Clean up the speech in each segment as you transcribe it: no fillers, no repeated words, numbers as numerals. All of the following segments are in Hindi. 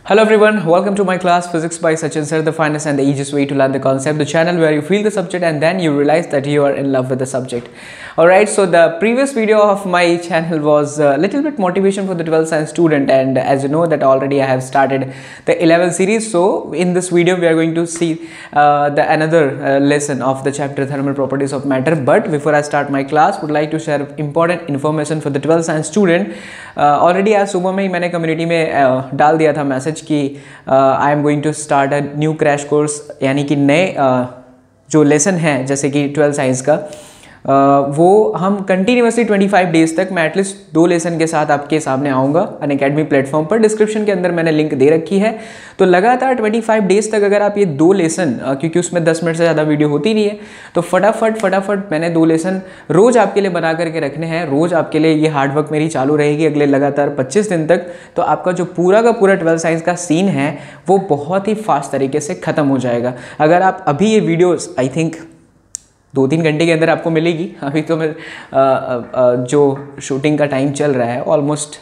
Hello everyone, welcome to my class Physics by Sachin Sir, the finest and the easiest way to learn the concept, the channel where you feel the subject and then you realize that you are in love with the subject. Alright, so the previous video of my channel was a little bit motivation for the 12th science student, and as you know that already I have started the 11th series. So in this video we are going to see another lesson of the chapter Thermal Properties of Matter. But before I start my class, would like to share important information for the 12th science student. Already आज सुबह में ही मैंने कम्युनिटी में डाल दिया था मैसेज कि I am going to start a new crash course, यानी कि नए जो लेसन हैं जैसे कि 12 साइंस का वो हम कंटिन्यूसली 25 डेज तक मैं एटलीस्ट 2 लेसन के साथ आपके सामने आऊँगा अनअकैडमी प्लेटफॉर्म पर। डिस्क्रिप्शन के अंदर मैंने लिंक दे रखी है, तो लगातार 25 डेज तक अगर आप ये 2 लेसन, क्योंकि उसमें 10 मिनट से ज़्यादा वीडियो होती नहीं है, तो फटाफट मैंने 2 लेसन रोज़ आपके लिए बना करके रखने हैं। रोज़ आपके लिए ये हार्डवर्क मेरी चालू रहेगी अगले लगातार 25 दिन तक। तो आपका जो पूरा का पूरा 12 साइंस का सीन है वो बहुत ही फास्ट तरीके से ख़त्म हो जाएगा। अगर आप अभी ये वीडियोस आई थिंक 2-3 घंटे के अंदर आपको मिलेगी। अभी तो मैं जो शूटिंग का टाइम चल रहा है ऑलमोस्ट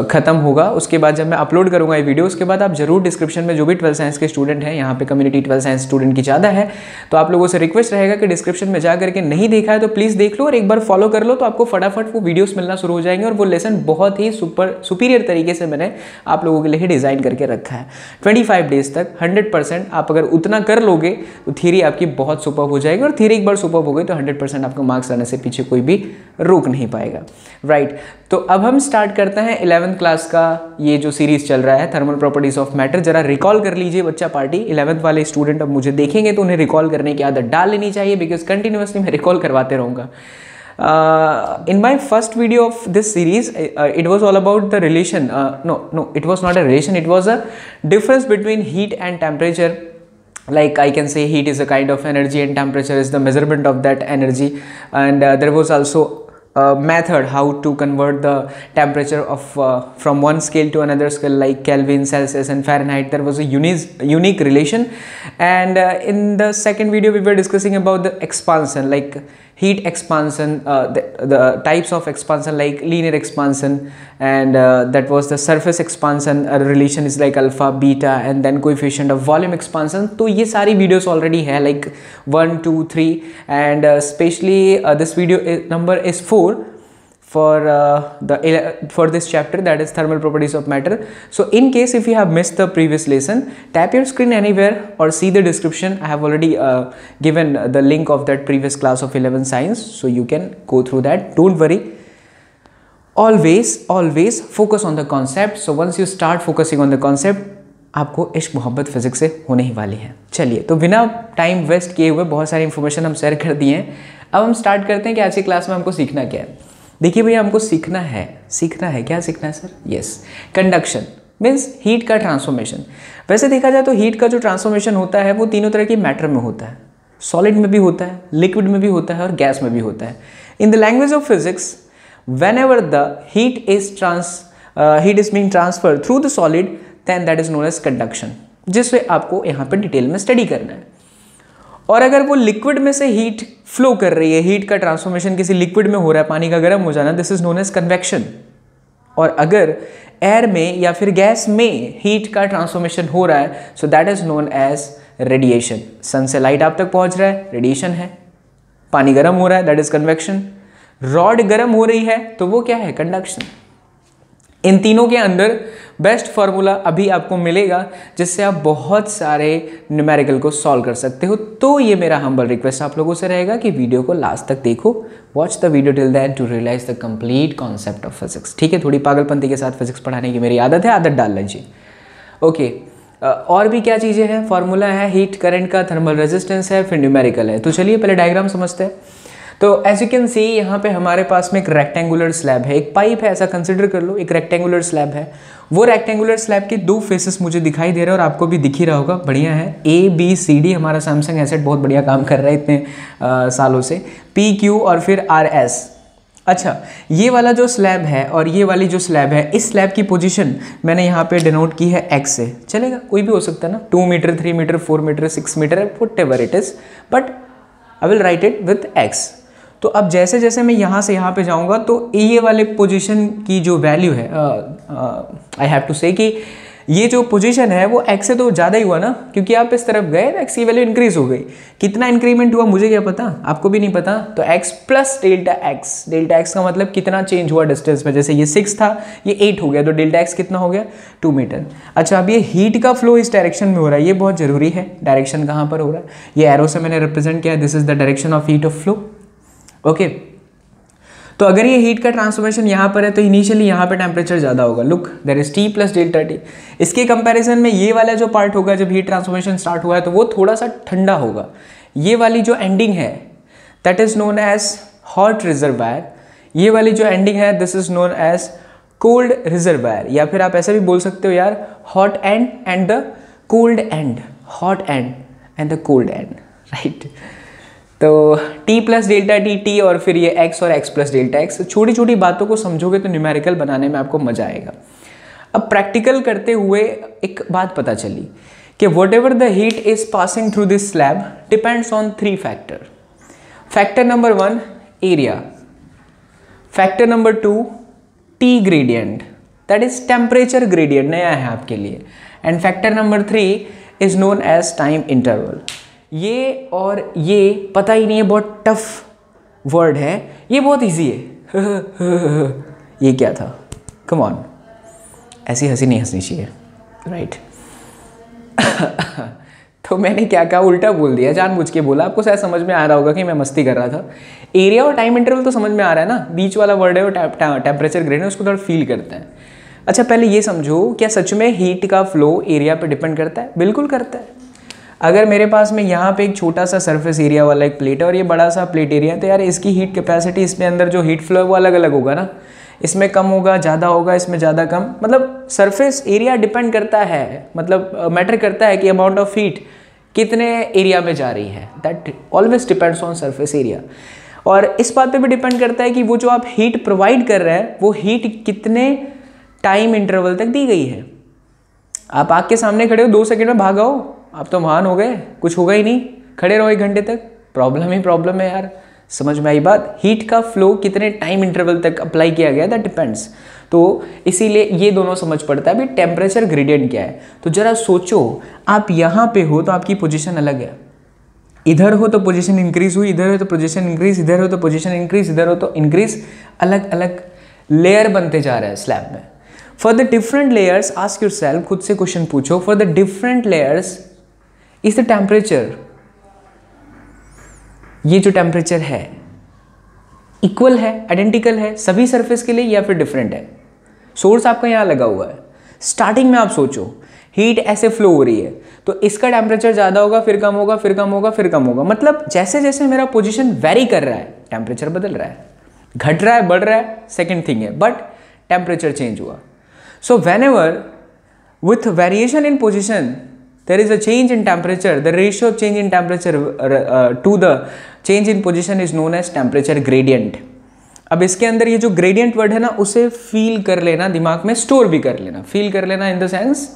ख़त्म होगा। उसके बाद जब मैं अपलोड करूँगा ये वीडियो, उसके बाद आप ज़रूर डिस्क्रिप्शन में जो भी 12 साइंस के स्टूडेंट हैं, यहाँ पे कम्युनिटी 12 साइंस स्टूडेंट की ज़्यादा है, तो आप लोगों से रिक्वेस्ट रहेगा कि डिस्क्रिप्शन में जा करके नहीं देखा है तो प्लीज़ देख लो और एक बार फॉलो कर लो, तो आपको फटाफट वो वीडियोस मिलना शुरू हो जाएंगे। और वो लेसन बहुत ही सुपीरियर तरीके से मैंने आप लोगों के लिए डिज़ाइन करके रखा है। 25 डेज तक 100% आप अगर उतना कर लोगे तो थियरी आपकी बहुत सुपर्ब हो जाएगी, और थियरी एक बार सुपर्ब हो गई तो 100% आपको मार्क्स आने से पीछे कोई भी रोक नहीं पाएगा। राइट, तो अब हम स्टार्ट करते हैं 11th क्लास का ये जो सीरीज चल रहा है थर्मल प्रॉपर्टीज ऑफ मैटर। जरा रिकॉल कर लीजिए बच्चा पार्टी। 11th वाले स्टूडेंट अब मुझे देखेंगे तो उन्हें रिकॉल करने की आदत डाल लेनी चाहिए, बिकॉज कंटिन्यूसली मैं रिकॉल करवाते रहूँगा। In my first video of this series, it was all about the relation. No, it was not a relation. It was a difference between heat and temperature. Like I can say heat is a kind of energy and temperature is the measurement of that energy. And there was also method how to convert the temperature of from one scale to another scale, like Kelvin, Celsius and Fahrenheit. There was a unique relation. And in the second video we were discussing about the expansion, like heat expansion, the types of expansion like linear expansion, and that was the surface expansion. A relation is like alpha, beta, and then coefficient of volume expansion. तो ये सारी videos already है, like 1, 2, 3, and especially this video number is 4 for this chapter, that is thermal properties of matter. So in case if you have missed the previous lesson, tap your screen anywhere or see the description. I have already given the link of that previous class of 11 science, so you can go through that. Don't worry, always focus on the concept. So once you start focusing on the concept, आपको इश्क मोहब्बत फिजिक्स से होने ही वाली है। चलिए, तो बिना टाइम वेस्ट किए हुए बहुत सारी इंफॉर्मेशन हम शेयर कर दिए हैं। अब हम स्टार्ट करते हैं कि आज की क्लास में हमको सीखना क्या है। देखिए भैया, हमको सीखना है क्या सीखना है sir? Yes, conduction means heat का ट्रांसफॉर्मेशन। वैसे देखा जाए तो हीट का जो ट्रांसफॉर्मेशन होता है वो तीनों तरह की मैटर में होता है। सॉलिड में भी होता है, लिक्विड में भी होता है और गैस में भी होता है। In the language of physics, whenever the heat is being transferred through the solid, then that is known as conduction, जिससे आपको यहाँ पे डिटेल में स्टडी करना है। और अगर वो लिक्विड में से हीट फ्लो कर रही है, हीट का ट्रांसफॉर्मेशन किसी लिक्विड में हो रहा है, पानी का गर्म हो जाना, this is known as convection. और अगर एयर में या फिर गैस में हीट का ट्रांसफॉर्मेशन हो रहा है, so that is known as radiation. Sun से लाइट आप तक पहुंच रहा है, रेडिएशन है। पानी गर्म हो रहा है, दैट इज कन्वेक्शन। रॉड गर्म हो रही है तो वो क्या है? कंडक्शन। इन तीनों के अंदर बेस्ट फार्मूला अभी आपको मिलेगा जिससे आप बहुत सारे न्यूमेरिकल को सॉल्व कर सकते हो। तो ये मेरा हम्बल रिक्वेस्ट आप लोगों से रहेगा कि वीडियो को लास्ट तक देखो, watch the video till then to realize the complete concept of physics. ठीक है, थोड़ी पागलपंती के साथ फिजिक्स पढ़ाने की मेरी आदत है, आदत डाल लीजिए। ओके, और भी क्या चीज़ें हैं? फार्मूला है हीट करंट का, थर्मल रेजिस्टेंस है, फिर न्यूमेरिकल है। तो चलिए पहले डायग्राम समझते हैं। तो एज यू कैन सी यहाँ पे हमारे पास में एक रेक्टेंगुलर स्लैब है, एक पाइप है, ऐसा कंसिडर कर लो। एक रेक्टेंगुलर स्लैब है, वो रेक्टेंगुलर स्लैब के 2 फेसेस मुझे दिखाई दे रहे हैं और आपको भी दिख ही रहा होगा। बढ़िया है, ABCD। हमारा सैमसंग एसेट बहुत बढ़िया काम कर रहा है इतने सालों से। PQ और फिर RS। अच्छा, ये वाला जो स्लैब है और ये वाली जो स्लैब है, इस स्लैब की पोजीशन मैंने यहाँ पे डिनोट की है x से। चलेगा, कोई भी हो सकता है ना, 2 meter, 3 meter, 4 meter, 6 meter, whatever it is, but I will write it with x। तो अब जैसे जैसे मैं यहाँ से यहाँ पे जाऊँगा तो ये वाले पोजीशन की जो वैल्यू है, आई हैव टू से कि ये जो पोजीशन है वो x से तो ज़्यादा ही हुआ ना, क्योंकि आप इस तरफ गए तो x की वैल्यू इंक्रीज हो गई। कितना इंक्रीमेंट हुआ मुझे क्या पता, आपको भी नहीं पता। तो x plus delta x, delta x का मतलब कितना चेंज हुआ डिस्टेंस में। जैसे ये 6 था, ये 8 हो गया, तो डेल्टा x कितना हो गया, 2 मीटर। अच्छा, अब ये हीट का फ्लो इस डायरेक्शन में हो रहा है, ये बहुत ज़रूरी है। डायरेक्शन कहाँ पर हो रहा है, ये एरो से मैंने रिप्रेजेंट किया, this is the direction of heat of flow. Okay, तो अगर ये हीट का ट्रांसफॉर्मेशन यहाँ पर है तो इनिशियली यहाँ पे टेम्परेचर ज़्यादा होगा। Look, there is T plus delta T। इसके कंपैरिजन में ये वाला जो पार्ट होगा जब हीट ट्रांसफॉर्मेशन स्टार्ट हुआ है तो वो थोड़ा सा ठंडा होगा। ये वाली जो एंडिंग है that is known as hot reservoir, ये वाली जो एंडिंग है this is known as cold reservoir, या फिर आप ऐसा भी बोल सकते हो यार, hot end and the cold end, hot end and the cold end, right. तो T प्लस डेल्टा T और फिर ये x और x प्लस डेल्टा x। छोटी छोटी बातों को समझोगे तो न्यूमेरिकल बनाने में आपको मजा आएगा। अब प्रैक्टिकल करते हुए एक बात पता चली कि whatever the heat is passing through this slab depends on 3 factor. Factor number 1 area, factor number 2 T gradient, that is temperature gradient, नया है आपके लिए, and factor number 3 is known as time interval. ये और ये पता ही नहीं है, बहुत टफ वर्ड है, ये बहुत इजी है। ये क्या था, कम ऑन, ऐसी हंसी नहीं हंसनी चाहिए, राइट। तो मैंने क्या कहा, उल्टा बोल दिया, जानबूझ के बोला। आपको शायद समझ में आ रहा होगा कि मैं मस्ती कर रहा था। एरिया और टाइम इंटरवल तो समझ में आ रहा है ना, बीच वाला वर्ड है वो टेम्परेचर ग्रेडियंट, उसको थोड़ा फील करते हैं। अच्छा, पहले ये समझो, क्या सच में हीट का फ्लो एरिया पे डिपेंड करता है? बिल्कुल करता है। अगर मेरे पास में यहाँ पे एक छोटा सा सरफेस एरिया वाला एक प्लेट है और ये बड़ा सा प्लेट एरिया है, तो यार इसकी हीट कैपेसिटी, इसमें अंदर जो हीट फ्लो है वो अलग अलग होगा ना, इसमें कम होगा, ज़्यादा होगा, इसमें ज़्यादा कम। मतलब सरफेस एरिया डिपेंड करता है, मतलब मैटर करता है कि अमाउंट ऑफ हीट कितने एरिया में जा रही है, that always depends on surface area. और इस बात पे भी डिपेंड करता है कि वो जो आप हीट प्रोवाइड कर रहे हैं वो हीट कितने टाइम इंटरवल तक दी गई है। आप आग के सामने खड़े हो, 2 सेकंड में भाग आओ, आप तो महान हो गए, कुछ होगा ही नहीं। खड़े रहो 1 घंटे तक, प्रॉब्लम ही प्रॉब्लम है यार। समझ में आई बात? हीट का फ्लो कितने टाइम इंटरवल तक अप्लाई किया गया, दैट डिपेंड्स। तो इसीलिए ये दोनों समझ पड़ता है। अभी टेम्परेचर ग्रेडियंट क्या है, तो जरा सोचो, आप यहाँ पे हो तो आपकी पोजीशन अलग है, इधर हो तो पोजीशन इंक्रीज हुई, इधर हो तो पोजीशन इंक्रीज, इधर हो तो पोजीशन इंक्रीज, इधर हो तो इंक्रीज, अलग अलग लेयर बनते जा रहे हैं स्लैब में। For the different layers ask yourself, खुद से क्वेश्चन पूछो, for the different layers is the temperature, ये जो टेम्परेचर है इक्वल है, आइडेंटिकल है सभी सरफेस के लिए, या फिर डिफरेंट है? सोर्स आपका यहाँ लगा हुआ है। स्टार्टिंग में आप सोचो, हीट ऐसे फ्लो हो रही है तो इसका टेम्परेचर ज़्यादा होगा, फिर कम होगा, फिर कम होगा, फिर कम होगा। मतलब जैसे जैसे मेरा पोजीशन वेरी कर रहा है, टेम्परेचर बदल रहा है, घट रहा है, बढ़ रहा है, सेकेंड थिंग है, बट टेम्परेचर चेंज हुआ। So when ever with variation in position there is a change in temperature, the ratio of change in temperature to the change in position is known as temperature gradient. अब इसके अंदर ये जो gradient वर्ड है ना, उसे फील कर लेना, दिमाग में स्टोर भी कर लेना। फील कर लेना इन द सेंस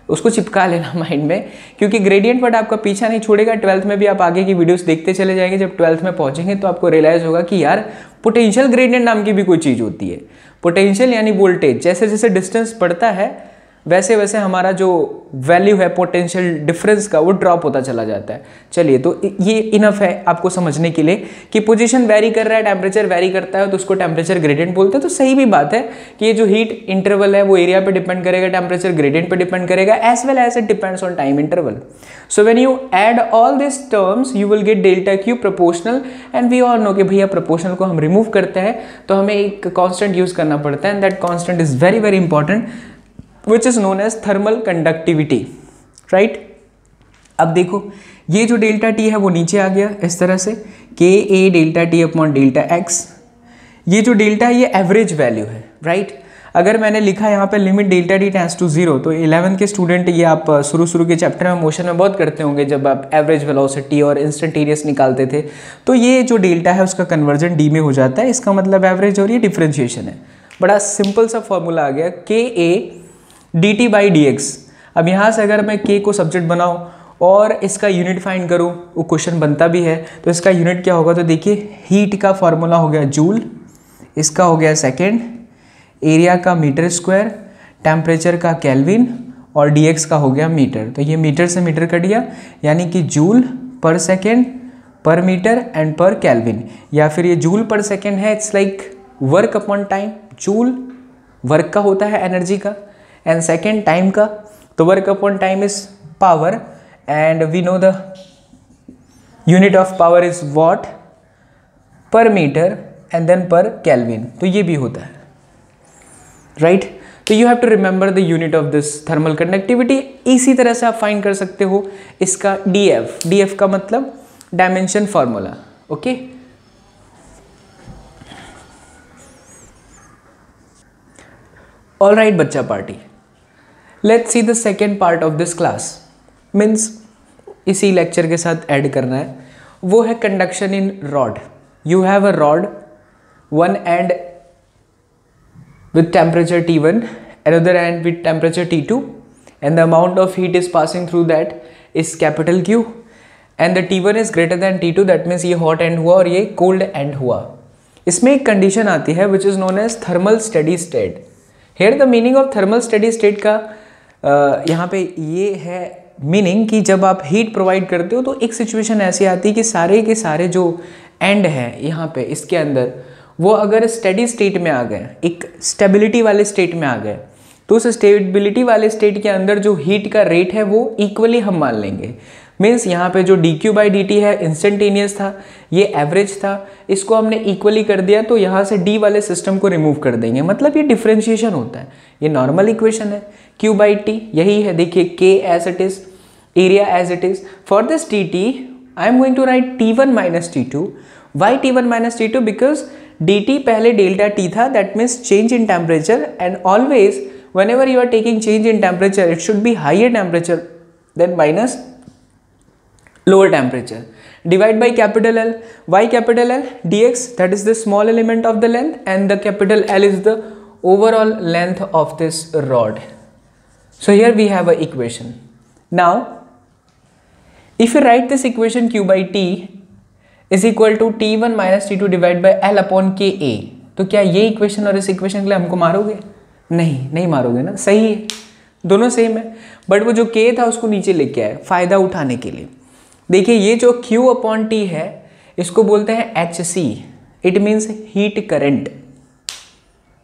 उसको चिपका लेना माइंड में, क्योंकि ग्रेडियंट वर्ड आपका पीछा नहीं छोड़ेगा। 12th में भी आप आगे की वीडियोस देखते चले जाएंगे, जब 12th में पहुंचेंगे तो आपको रियलाइज होगा कि यार पोटेंशियल ग्रेडियंट नाम की भी कोई चीज़ होती है। पोटेंशियल यानी वोल्टेज, जैसे जैसे डिस्टेंस बढ़ता है वैसे वैसे हमारा जो वैल्यू है पोटेंशियल डिफरेंस का वो ड्रॉप होता चला जाता है। चलिए, तो ये इनफ है आपको समझने के लिए कि पोजीशन वेरी कर रहा है, टेम्परेचर वेरी करता है तो उसको टेम्परेचर ग्रेडियंट बोलते हैं। तो सही भी बात है कि ये जो हीट इंटरवल है वो एरिया पे डिपेंड करेगा, टेम्परेचर ग्रेडियंट पे डिपेंड करेगा, as well as it depends on time interval. So when you add all this terms you will get delta Q proportional, and we all know कि भैया प्रोपोर्शनल को हम रिमूव करते हैं तो हमें एक कॉन्स्टेंट यूज करना पड़ता है, and that constant is very very important, which is known as thermal conductivity, right? अब देखो, ये जो डेल्टा टी है वो नीचे आ गया इस तरह से, K A delta T upon delta X. ये जो डेल्टा है ये एवरेज वैल्यू है, राइट? अगर मैंने लिखा यहाँ पे limit delta T tends to 0, तो 11th के स्टूडेंट ये आप शुरू के चैप्टर में मोशन में बहुत करते होंगे, जब आप एवरेज वेलोसिटी और इंस्टेंटेनियस निकालते थे, तो ये जो डेल्टा है उसका कन्वर्जन डी में हो जाता है, इसका मतलब एवरेज, और ये डिफ्रेंशिएशन है। बड़ा सिंपल सा फॉर्मूला आ गया, के ए dt बाई डी एक्स। अब यहाँ से अगर मैं k को सब्जेक्ट बनाऊँ और इसका यूनिट फाइंड करूँ, वो क्वेश्चन बनता भी है, तो इसका यूनिट क्या होगा? तो देखिए, हीट का फॉर्मूला हो गया जूल, इसका हो गया सेकेंड, एरिया का मीटर स्क्वायर, टेम्परेचर का केल्विन, और dx का हो गया मीटर। तो ये मीटर से मीटर कट गया, यानी कि जूल पर सेकेंड पर मीटर एंड पर केल्विन, या फिर ये जूल पर सेकेंड है, it's like work upon time. Joule work का होता है एनर्जी का, एंड सेकेंड टाइम का, तो work upon time is power, and we know the unit of power is watt per metre and then per kelvin. तो ये भी होता है, राइट। तो you have to remember the unit of this thermal conductivity. इसी तरह से आप फाइंड कर सकते हो इसका df का मतलब dimension formula, okay. All right बच्चा party, let's see the second part of this class, means इसी लेक्चर के साथ ऐड करना है, वो है conduction in rod. You have a rod, one end with temperature T1, another end with temperature T2, and the amount of heat is passing through that is capital Q, and the T1 is greater than T2, that means ये hot end हुआ और ये cold end हुआ। इसमें एक condition आती है which is known as thermal steady state। Here the meaning of thermal steady state का यहाँ पे ये है मीनिंग कि जब आप हीट प्रोवाइड करते हो तो एक सिचुएशन ऐसी आती है कि सारे के सारे जो एंड है यहाँ पे इसके अंदर, वो अगर स्टेडी स्टेट में आ गए, एक स्टेबिलिटी वाले स्टेट में आ गए, तो उस स्टेबिलिटी वाले स्टेट के अंदर जो हीट का रेट है वो इक्वली हम मान लेंगे। मीन्स यहाँ पे जो dq/dt है इंस्टेंटेनियस था, ये एवरेज था, इसको हमने इक्वली कर दिया तो यहाँ से d वाले सिस्टम को रिमूव कर देंगे, मतलब ये डिफ्रेंशिएशन होता है। ये नॉर्मल इक्वेशन है, q/t यही है, देखिए k as it is, area as it is. For this dt I am going to write T1 minus T2। Why T1 minus T2? Because dt पहले डेल्टा t था, that means change in temperature, and always whenever you are taking change in temperature it should be higher temperature than minus lower temperature. Divide by capital L. Why capital L? dx, that is the small element of the length, and the capital L is the overall length of this rod. So here we have a equation. Now if you write this equation q/t is equal to T1 minus T2 divided by L upon Ka, तो क्या ये इक्वेशन और इस इक्वेशन के लिए हमको मारोगे? नहीं मारोगे ना, सही है, दोनों सेम है, बट वो जो K था उसको नीचे लेके आए फायदा उठाने के लिए। देखिए ये जो Q/T है इसको बोलते हैं Hc, it means heat current,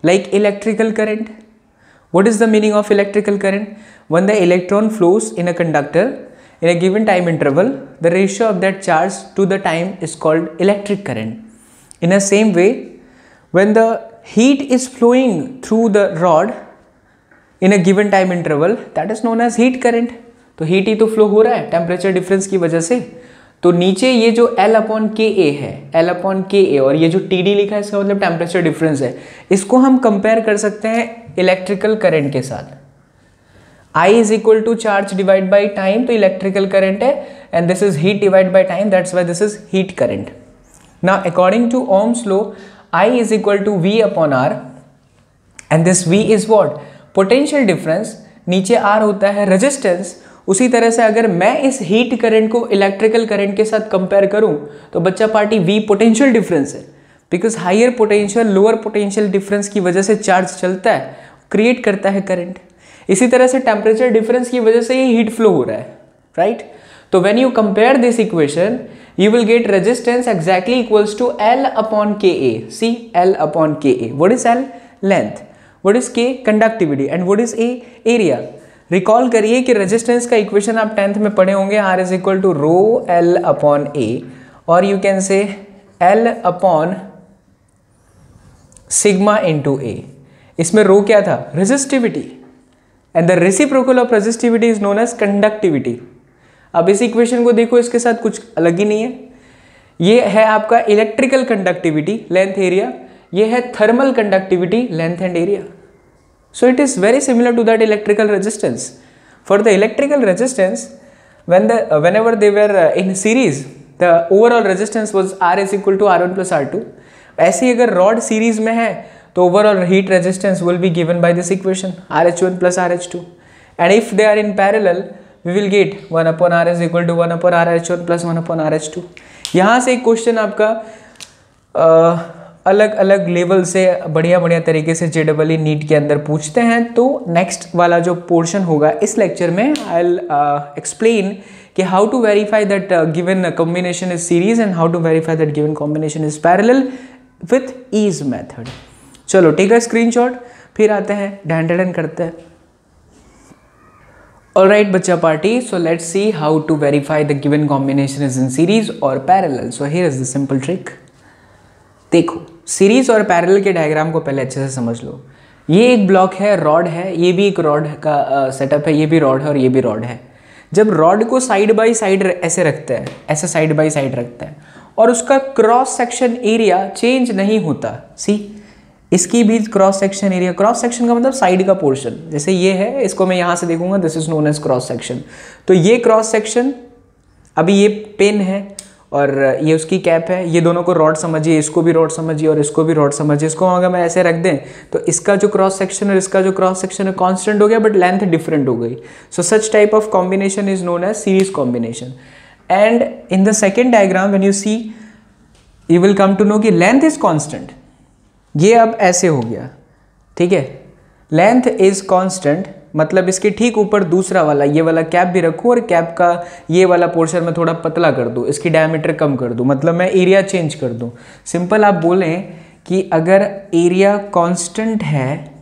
like electrical current. What is the meaning of electrical current? When the electron flows in a conductor in a given time interval, the ratio of that charge to the time is called electric current. In the same way, when the heat is flowing through the rod in a given time interval, that is known as heat current. तो हीट ही तो फ्लो हो रहा है टेम्परेचर डिफरेंस की वजह से। तो नीचे ये जो L/Ka है, L/Ka, और ये जो Td लिखा है इसका मतलब टेम्परेचर डिफरेंस है, इसको हम कंपेयर कर सकते हैं इलेक्ट्रिकल करंट के साथ। I is equal to charge divide by time, तो इलेक्ट्रिकल करंट है, and this is heat divide by time, that's why this is heat current. Now according to Ohm's law, I is equal to V/R, and this V is what? Potential difference. नीचे R होता है रेजिस्टेंस। उसी तरह से अगर मैं इस हीट करंट को इलेक्ट्रिकल करंट के साथ कंपेयर करूं तो बच्चा पार्टी V पोटेंशियल डिफरेंस है, because higher potential lower potential difference की वजह से चार्ज चलता है, क्रिएट करता है करंट। इसी तरह से टेम्परेचर डिफरेंस की वजह से ही हीट फ्लो हो रहा है, राइट? तो when you compare this equation you will get resistance exactly equals to L/Ka. See, L/Ka. What is L? Length. What is K? Conductivity. And what is A? Area. Recall करिए कि resistance का equation आप 10th में पढ़े होंगे, R is equal to rho L/A, और you can say L/ sigma into A. इसमें rho क्या था? Resistivity. And the reciprocal of resistivity is known as conductivity. अब इस इक्वेशन को देखो, इसके साथ कुछ अलग ही नहीं है। ये है आपका इलेक्ट्रिकल कंडक्टिविटी, लेंथ एरिया, ये है thermal conductivity, length and area. So it is very similar to that electrical resistance. For the electrical resistance, whenever they were in series, the overall resistance was R is equal to R1 plus R2. ऐसे ही अगर रॉड सीरीज में है तो overall heat resistance will be given by this equation, RH1 plus RH2. And if they are in parallel, we will get 1/R is equal to 1/RH1 plus 1/RH2. यहाँ से एक क्वेश्चन आपका अलग अलग लेवल से बढ़िया बढ़िया तरीके से JEE नीट के अंदर पूछते हैं। तो नेक्स्ट वाला जो पोर्शन होगा इस लेक्चर में आई विल एक्सप्लेन कि how to verify that given combination is series and how to verify that given combination is parallel with ease method. चलो टेक अ स्क्रीनशॉट, फिर आते हैं डैन करते हैं। Alright बच्चा party, so let's see how to verify the given combination is in series or parallel. So here is the simple trick. देखो सीरीज और पैरेलल के डायग्राम को पहले अच्छे से समझ लो। ये एक ब्लॉक है, रॉड है, ये भी एक रॉड का सेटअप है, ये भी रॉड है और ये भी रॉड है। जब रॉड को साइड बाय साइड ऐसे रखते हैं, ऐसे साइड बाय साइड रखते हैं और उसका क्रॉस सेक्शन एरिया चेंज नहीं होता, सी इसकी भी cross section area, cross section का मतलब साइड का पोर्शन, जैसे ये है, इसको मैं यहाँ से देखूंगा, this is known as cross section. तो ये क्रॉस सेक्शन, अभी ये पेन है और ये उसकी कैप है, ये दोनों को रॉड समझिए, इसको भी रॉड समझिए और इसको भी रॉड समझिए। इसको अगर मैं ऐसे रख दें तो इसका जो क्रॉस सेक्शन और इसका जो क्रॉस सेक्शन है कांस्टेंट हो गया बट लेंथ डिफरेंट हो गई। So such type of combination is known as series combination. And in the second diagram when you see you will come to know कि लेंथ इज कांस्टेंट। ये अब ऐसे हो गया, ठीक है, लेंथ इज कांस्टेंट, मतलब इसके ठीक ऊपर दूसरा वाला ये वाला कैप भी रखूँ और कैप का ये वाला पोर्शन में थोड़ा पतला कर दूँ, इसकी डायमीटर कम कर दूँ, मतलब मैं एरिया चेंज कर दूँ। सिंपल आप बोलें कि अगर एरिया कांस्टेंट है,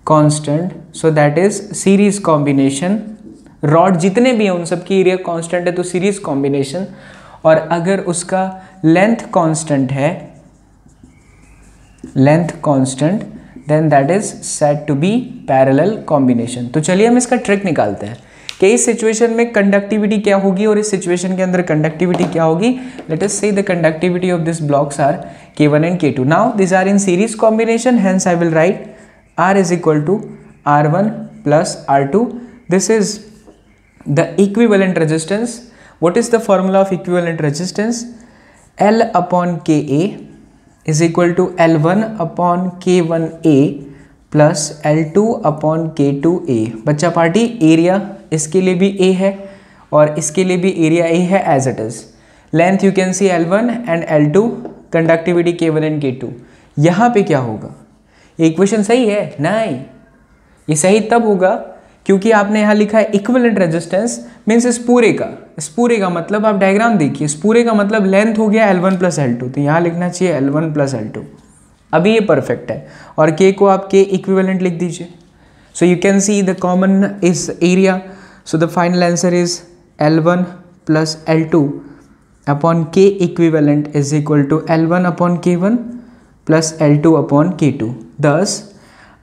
constant, so that is series combination. Rod जितने भी हैं उन सब की एरिया कांस्टेंट है तो सीरीज कॉम्बिनेशन। और अगर उसका लेंथ कांस्टेंट है, length constant, then that is said to be parallel combination. तो चलिए हम इसका ट्रिक निकालते हैं कि इस सिचुएशन में कंडक्टिविटी क्या होगी और इस सिचुएशन के अंदर कंडक्टिविटी क्या होगी। Let us say the conductivity of this blocks are K1 and K2। Now this are in series combination, hence I will write R is equal to R1 plus R2. This is the equivalent resistance. What is the formula of equivalent resistance? L upon Ka is equal to L1 upon K1A plus L2 upon K2A। बच्चा पार्टी एरिया इसके लिए भी A है और इसके लिए भी एरिया A है as it is। Length you can C L1 and L2, conductivity K1 and K2। यहाँ पे क्या होगा? ये इक्वेशन सही है? नहीं, ये सही तब होगा क्योंकि आपने यहाँ लिखा है इक्विवेलेंट रेजिस्टेंस, मीन्स इस पूरे का मतलब आप डायग्राम देखिए, इस पूरे का मतलब लेंथ हो गया L1 प्लस L2, तो यहाँ लिखना चाहिए L1 प्लस L2। अभी ये परफेक्ट है और K को आप K इक्विवेलेंट लिख दीजिए। So you can see the common is area, so the final answer is L1 plus L2 upon K equivalent is equal to L1 upon K1 plus L2 upon K2. Thus,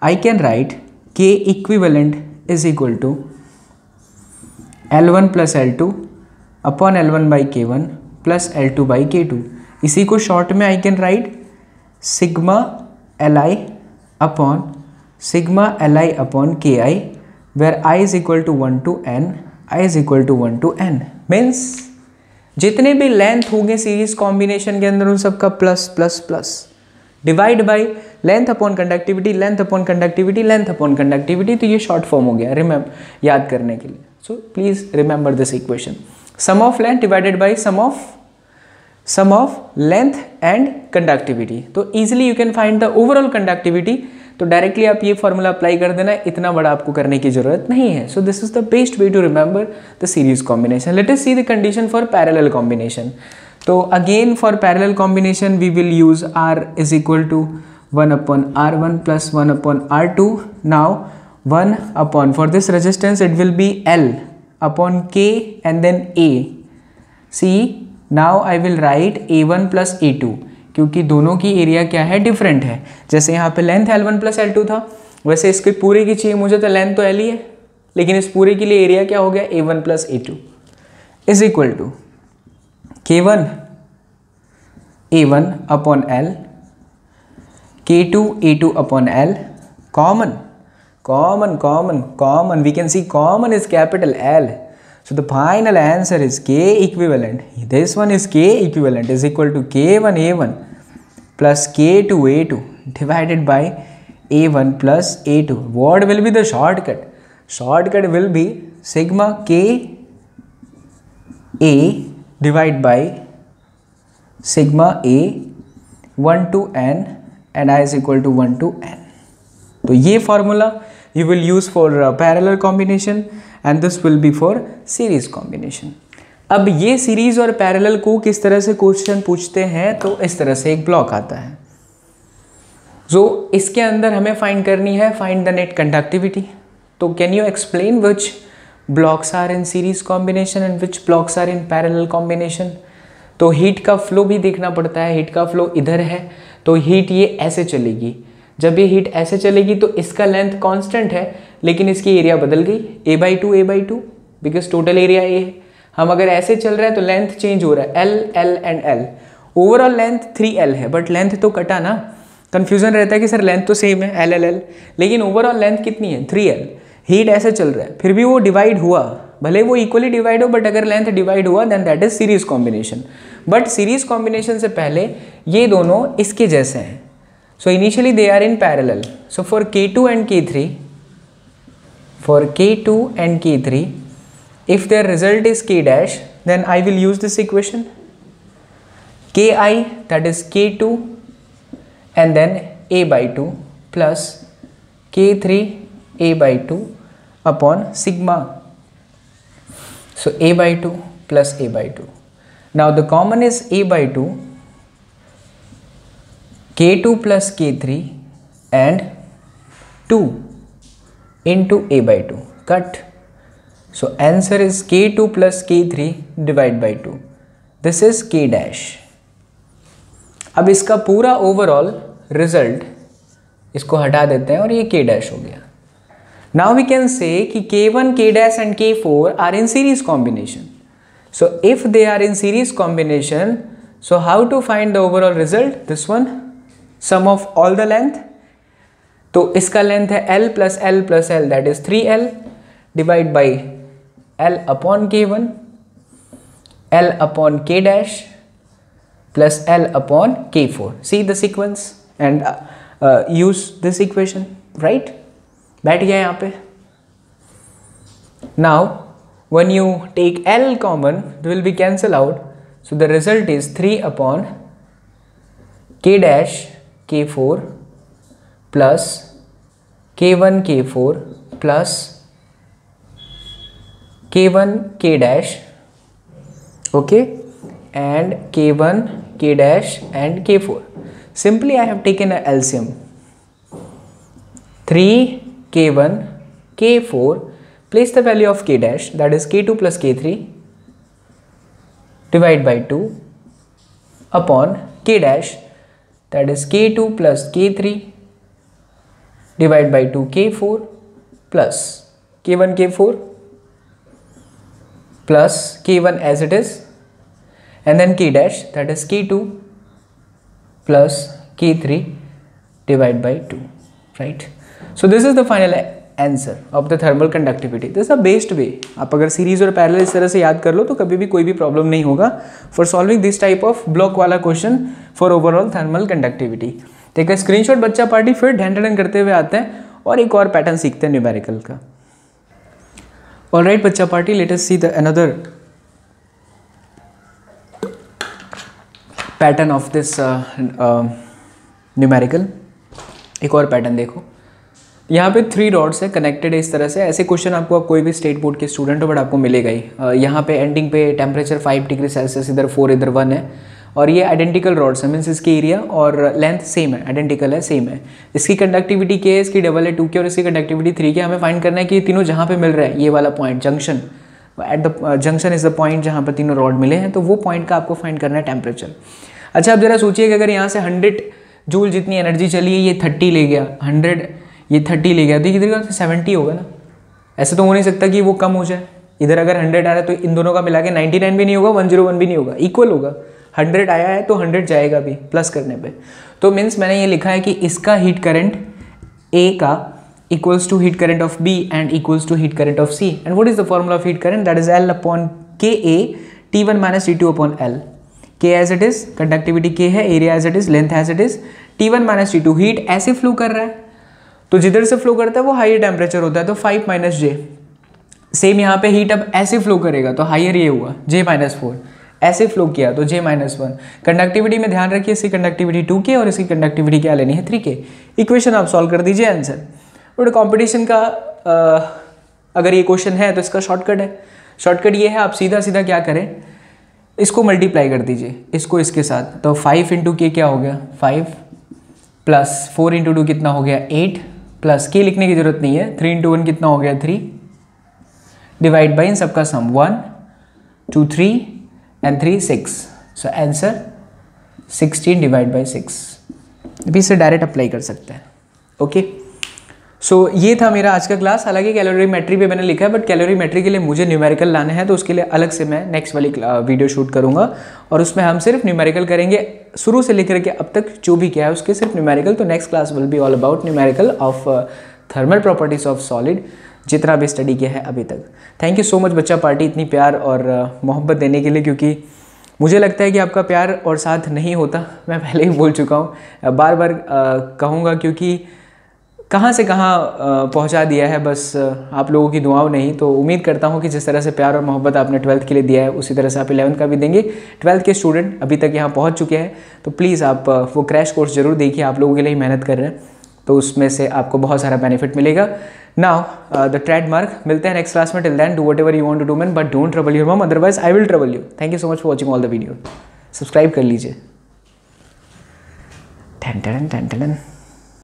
I can write K equivalent is equal to L1 plus L2 upon L1 by K1 plus L2 by K2. इसी को शॉर्ट में I can write sigma Li upon sigma Li upon Ki, where I is equal to 1 to n, I is equal to 1 to n. Means जितने भी लेंथ होंगे सीरीज कॉम्बिनेशन के अंदर उन सबका plus plus plus divide by length upon conductivity, length upon conductivity, length upon conductivity. तो ये शॉर्ट फॉर्म हो गया याद करने के लिए। So please remember this equation, sum of length divided by sum of length and conductivity. तो easily you can find the overall conductivity. तो डायरेक्टली आप ये फॉर्मूला अप्लाई कर देना, इतना बड़ा आपको करने की जरूरत नहीं है। So this is the best way to remember the series combination. Let us see the condition for parallel combination. तो again for parallel combination we will use R is equal to 1 upon R1 plus 1 upon R2. Now 1 upon, for this resistance it will be L upon K and then A. See, now I will write A1 plus A2 क्योंकि दोनों की एरिया क्या है, डिफरेंट है। जैसे यहाँ पे लेंथ L1 plus L2 था, वैसे इसके पूरे की चाहिए मुझे, तो लेंथ तो L ही है, लेकिन इस पूरे के लिए एरिया क्या हो गया, A1 plus A2 is equal to K1 A1 upon L, K2 A2 upon L, common, we can see common is capital L. So the final answer is K equivalent. This one is K equivalent is equal to K1 A1 plus K2 A2 divided by A1 plus A2. What will be the shortcut? Shortcut will be sigma K A divide by sigma A 1 to n and I is equal to 1 to n. तो ये formula you will use for parallel combination and this will be for series combination. अब ये सीरीज और पैरेलल को किस तरह से क्वेश्चन पूछते हैं, तो इस तरह से एक ब्लॉक आता है जो इसके अंदर हमें फाइंड करनी है, फाइंड द नेट कंडक्टिविटी. तो can you explain which blocks are in series combination and which blocks are in parallel combination. तो हीट का फ्लो भी देखना पड़ता है. हीट का फ्लो इधर है तो हीट ये ऐसे चलेगी. जब ये हीट ऐसे चलेगी तो इसका लेंथ कांस्टेंट है लेकिन इसकी एरिया बदल गई, a/2 because total area A है. हम अगर ऐसे चल रहा है तो लेंथ चेंज हो रहा है, l and l. Overall length 3l है बट लेंथ तो कटा ना. कंफ्यूजन रहता है कि सर लेंथ तो सेम है l, लेकिन ओवरऑल लेंथ कितनी है 3l. हीट ऐसे चल रहा है फिर भी वो डिवाइड हुआ, भले वो इक्वली डिवाइड हो बट अगर लेंथ डिवाइड हुआ then that is series combination. But series combination से पहले ये दोनों इसके जैसे हैं. So initially they are in parallel. So for K2 and K3, if their result is K dash, then I will use this equation. Ki, that is K2 and then a/2 plus K3 a/2 upon sigma. So a/2 plus a/2. Now the common is a/2. K2 plus K3 and 2 into a/2 cut. So answer is K2 plus K3 divided by 2. This is K dash. अब इसका पूरा ओवरऑल रिजल्ट इसको हटा देते हैं और ये K dash हो गया. Now we can say कि K1, K dash and K4 are in series combination. So if they are in series combination, so how to find the overall result? This one, sum of all the length. तो इसका लेंथ है l plus l plus l, that is 3l divide by l upon K1, l upon K dash plus l upon K4. See the sequence and use this equation, right? बैठ गया यहाँ पे. Now when you take l common, it will be cancel out. So the result is 3 upon K dash K4 plus K1 K4 plus K1 K dash, okay, and K1 K dash and K4. Simply I have taken a LCM. 3 K1 K4, place the value of K dash, that is K2 plus K3 divide by 2 upon K dash, that is K2 plus K3 divided by 2 K4 plus K1 K4 plus K1 as it is and then K dash, that is K2 plus K3 divided by 2, right? So this is the final answer of the thermal conductivity. This is the best way. आप अगर सीरीज और पैरेलल इस तरह से याद कर लो तो कभी भी कोई भी प्रॉब्लम नहीं होगा for solving this type of block वाला question for overall thermal conductivity. ठीक है, स्क्रीनशॉट बच्चा पार्टी फिर ढन करते हुए आते हैं और एक और पैटर्न सीखते हैं न्यूमेरिकल का. ऑलराइट बच्चा party, late us see the another pattern of this numerical. एक और पैटर्न देखो, यहाँ पे 3 रॉड्स है कनेक्टेड है इस तरह से. ऐसे क्वेश्चन आपको कोई भी स्टेट बोर्ड के स्टूडेंट हो बट आपको मिलेगा ही. यहाँ पे एंडिंग पे टेम्परेचर 5 डिग्री सेल्सियस, इधर 4 इधर 1 है और ये आइडेंटिकल रॉड्स है, मीन्स इसकी एरिया और लेंथ सेम है, आइडेंटिकल है, सेम है. इसकी कंडक्टिविटी के है, इसकी डबल है 2 की और इसकी कंडक्टिविटी 3 की. हमें फाइंड करना है कि ये तीनों जहाँ पे मिल रहा है, ये वाला point junction, at the junction is the point जहाँ पर तीनों रॉड मिले हैं, तो वो पॉइंट का आपको फाइंड करना है टेम्परेचर. अच्छा, अब जरा सोचिए कि अगर यहाँ से 100 जूल जितनी एनर्जी चली है ये 30 ले गया, 100 ये 30 ले गया तो किधर का 70 होगा ना. ऐसे तो हो नहीं सकता कि वो कम हो जाए. इधर अगर 100 आ रहा है तो इन दोनों का मिला के 99 भी नहीं होगा, 101 भी नहीं होगा, इक्वल होगा. 100 आया है तो 100 जाएगा भी प्लस करने पे. तो मीन्स मैंने ये लिखा है कि इसका हीट करंट A का equals to heat current of B and equals to heat current of C. And what is the formula of heat current? That is L upon KA T1 minus T2 upon L. K as it is, conductivity K है, area as it is, length as it is, T1 minus T2. Heat ऐसे फ्लो कर रहा है तो जिधर से फ्लो करता है वो हायर टेम्परेचर होता है, तो 5 माइनस J. सेम यहाँ पे हीट अब ऐसे फ्लो करेगा तो हायर ये हुआ J माइनस 4. ऐसे फ्लो किया तो J-1। कंडक्टिविटी में ध्यान रखिए, इसकी कंडक्टिविटी 2K और इसकी कंडक्टिविटी क्या लेनी है 3K। इक्वेशन आप सॉल्व कर दीजिए, आंसर। बट कंपटीशन का अगर ये क्वेश्चन है तो इसका शॉर्टकट है। शॉर्टकट ये है, आप सीधा सीधा क्या करें, इसको मल्टीप्लाई कर दीजिए इसको इसके साथ। तो 5 इंटू के क्या हो गया 5 प्लस 4 इंटू 2 कितना हो गया 8 प्लस के लिखने की जरूरत नहीं है, 3 इंटू 1 कितना हो गया 3 डिवाइड बाई इन सबका सम 1 2 3 and 3 6। So answer 16 divide by 6। अभी इसे डायरेक्ट अप्लाई कर सकते हैं। ओके सो ये था मेरा आज का क्लास। हालांकि कैलोरीमेट्री पे मैंने लिखा है, बट कैलोरीमेट्री के लिए मुझे न्यूमेरिकल लाने हैं, तो उसके लिए अलग से मैं नेक्स्ट वाली वीडियो शूट करूंगा और उसमें हम सिर्फ न्यूमेरिकल करेंगे, शुरू से लेकर के अब तक जो भी किया है उसके सिर्फ न्यूमेरिकल। तो next class will be all about numerical of thermal properties of solid, जितना भी स्टडी किया है अभी तक। थैंक यू सो मच बच्चा पार्टी इतनी प्यार और मोहब्बत देने के लिए, क्योंकि मुझे लगता है कि आपका प्यार और साथ नहीं होता, मैं पहले ही बोल चुका हूँ, बार बार कहूँगा, क्योंकि कहाँ से कहाँ पहुँचा दिया है बस आप लोगों की दुआओं नहीं। तो उम्मीद करता हूँ कि जिस तरह से प्यार और मोहब्बत आपने 12th के लिए दिया है उसी तरह से आप 11th का भी देंगे। 12th के स्टूडेंट अभी तक यहाँ पहुँच चुके हैं तो प्लीज़ आप वो क्रैश कोर्स जरूर देखिए, आप लोगों के लिए ही मेहनत कर रहे हैं, तो उसमें से आपको बहुत सारा बेनिफिट मिलेगा। नाउ द ट्रेडमार्क, मिलते हैं नेक्स्ट क्लास में। Till then do whatever you want to do man, but don't trouble your mom, otherwise I will trouble you. Thank you so much for watching all the video. Subscribe कर लीजिए।